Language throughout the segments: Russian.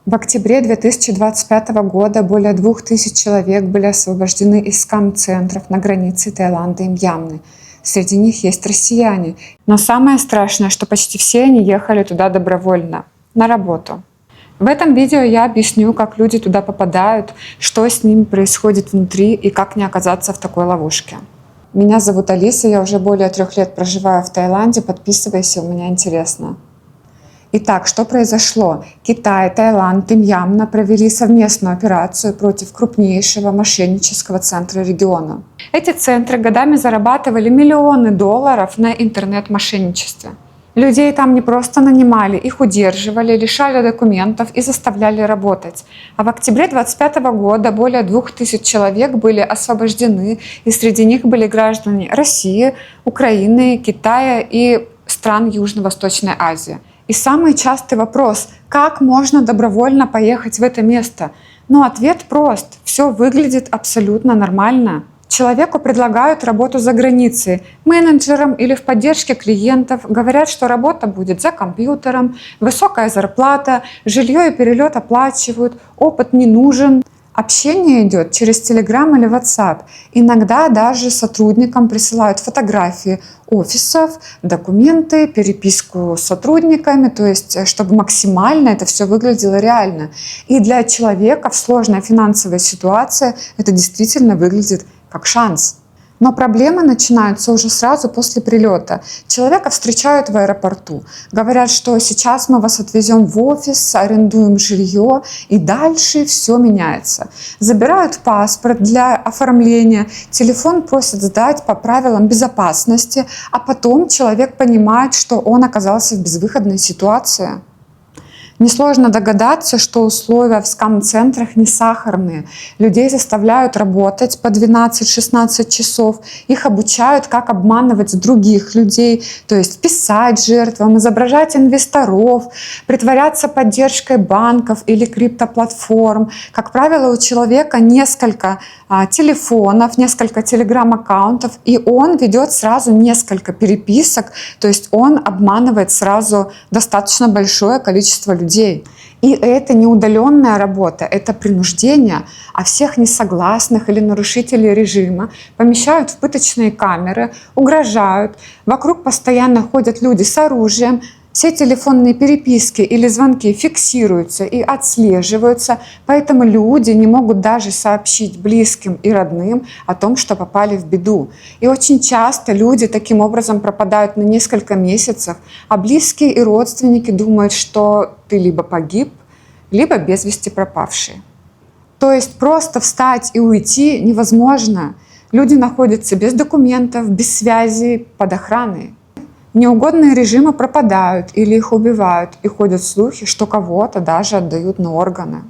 В октябре 2025 года более 2000 человек были освобождены из скам-центров на границе Таиланда и Мьянмы. Среди них есть россияне. Но самое страшное, что почти все они ехали туда добровольно, на работу. В этом видео я объясню, как люди туда попадают, что с ними происходит внутри и как не оказаться в такой ловушке. Меня зовут Алиса, я уже более 3 лет проживаю в Таиланде. Подписывайся, у меня интересно. Итак, что произошло? Китай, Таиланд и Мьянма провели совместную операцию против крупнейшего мошеннического центра региона. Эти центры годами зарабатывали миллионы долларов на интернет-мошенничестве. Людей там не просто нанимали, их удерживали, лишали документов и заставляли работать. А в октябре 2025 года более 2000 человек были освобождены, и среди них были граждане России, Украины, Китая и стран Южно-Восточной Азии. И самый частый вопрос – как можно добровольно поехать в это место? Но ответ прост – все выглядит абсолютно нормально. Человеку предлагают работу за границей, менеджером или в поддержке клиентов, говорят, что работа будет за компьютером, высокая зарплата, жилье и перелет оплачивают, опыт не нужен. Общение идет через Telegram или WhatsApp. Иногда даже сотрудникам присылают фотографии офисов, документы, переписку с сотрудниками, то есть чтобы максимально это все выглядело реально. И для человека в сложной финансовой ситуации это действительно выглядит как шанс. Но проблемы начинаются уже сразу после прилета. Человека встречают в аэропорту, говорят, что сейчас мы вас отвезем в офис, арендуем жилье, и дальше все меняется. Забирают паспорт для оформления, телефон просят сдать по правилам безопасности, а потом человек понимает, что он оказался в безвыходной ситуации. Несложно догадаться, что условия в скам-центрах не сахарные. Людей заставляют работать по 12-16 часов. Их обучают, как обманывать других людей, то есть писать жертвам, изображать инвесторов, притворяться поддержкой банков или криптоплатформ. Как правило, у человека несколько телефонов, несколько телеграм-аккаунтов, и он ведет сразу несколько переписок, то есть он обманывает сразу достаточно большое количество людей. И это не удаленная работа, это принуждение, а всех несогласных или нарушителей режима помещают в пыточные камеры, угрожают, вокруг постоянно ходят люди с оружием, все телефонные переписки или звонки фиксируются и отслеживаются, поэтому люди не могут даже сообщить близким и родным о том, что попали в беду. И очень часто люди таким образом пропадают на несколько месяцев, а близкие и родственники думают, что ты либо погиб, либо без вести пропавший. То есть просто встать и уйти невозможно. Люди находятся без документов, без связи, под охраной. Неугодные режимы пропадают или их убивают, и ходят слухи, что кого-то даже отдают на органы.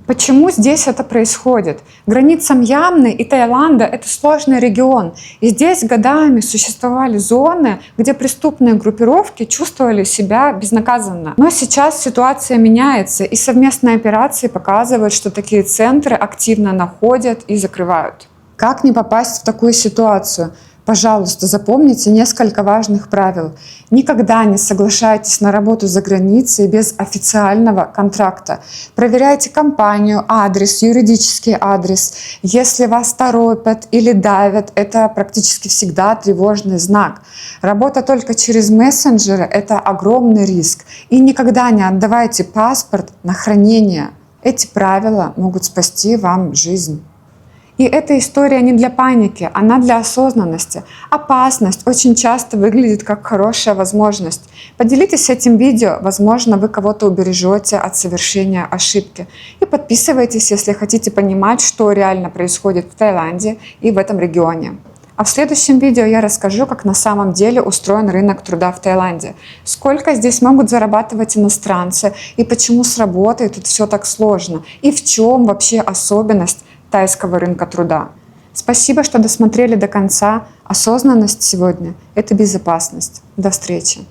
Почему здесь это происходит? Граница Мьянмы и Таиланда – это сложный регион, и здесь годами существовали зоны, где преступные группировки чувствовали себя безнаказанно. Но сейчас ситуация меняется, и совместные операции показывают, что такие центры активно находят и закрывают. Как не попасть в такую ситуацию? Пожалуйста, запомните несколько важных правил. Никогда не соглашайтесь на работу за границей без официального контракта. Проверяйте компанию, адрес, юридический адрес. Если вас торопят или давят, это практически всегда тревожный знак. Работа только через мессенджеры – это огромный риск. И никогда не отдавайте паспорт на хранение. Эти правила могут спасти вам жизнь. И эта история не для паники, она для осознанности. Опасность очень часто выглядит как хорошая возможность. Поделитесь этим видео, возможно, вы кого-то убережете от совершения ошибки. И подписывайтесь, если хотите понимать, что реально происходит в Таиланде и в этом регионе. А в следующем видео я расскажу, как на самом деле устроен рынок труда в Таиланде, сколько здесь могут зарабатывать иностранцы и почему с работой тут все так сложно, и в чем вообще особенность тайского рынка труда. Спасибо, что досмотрели до конца. Осознанность сегодня – это безопасность. До встречи!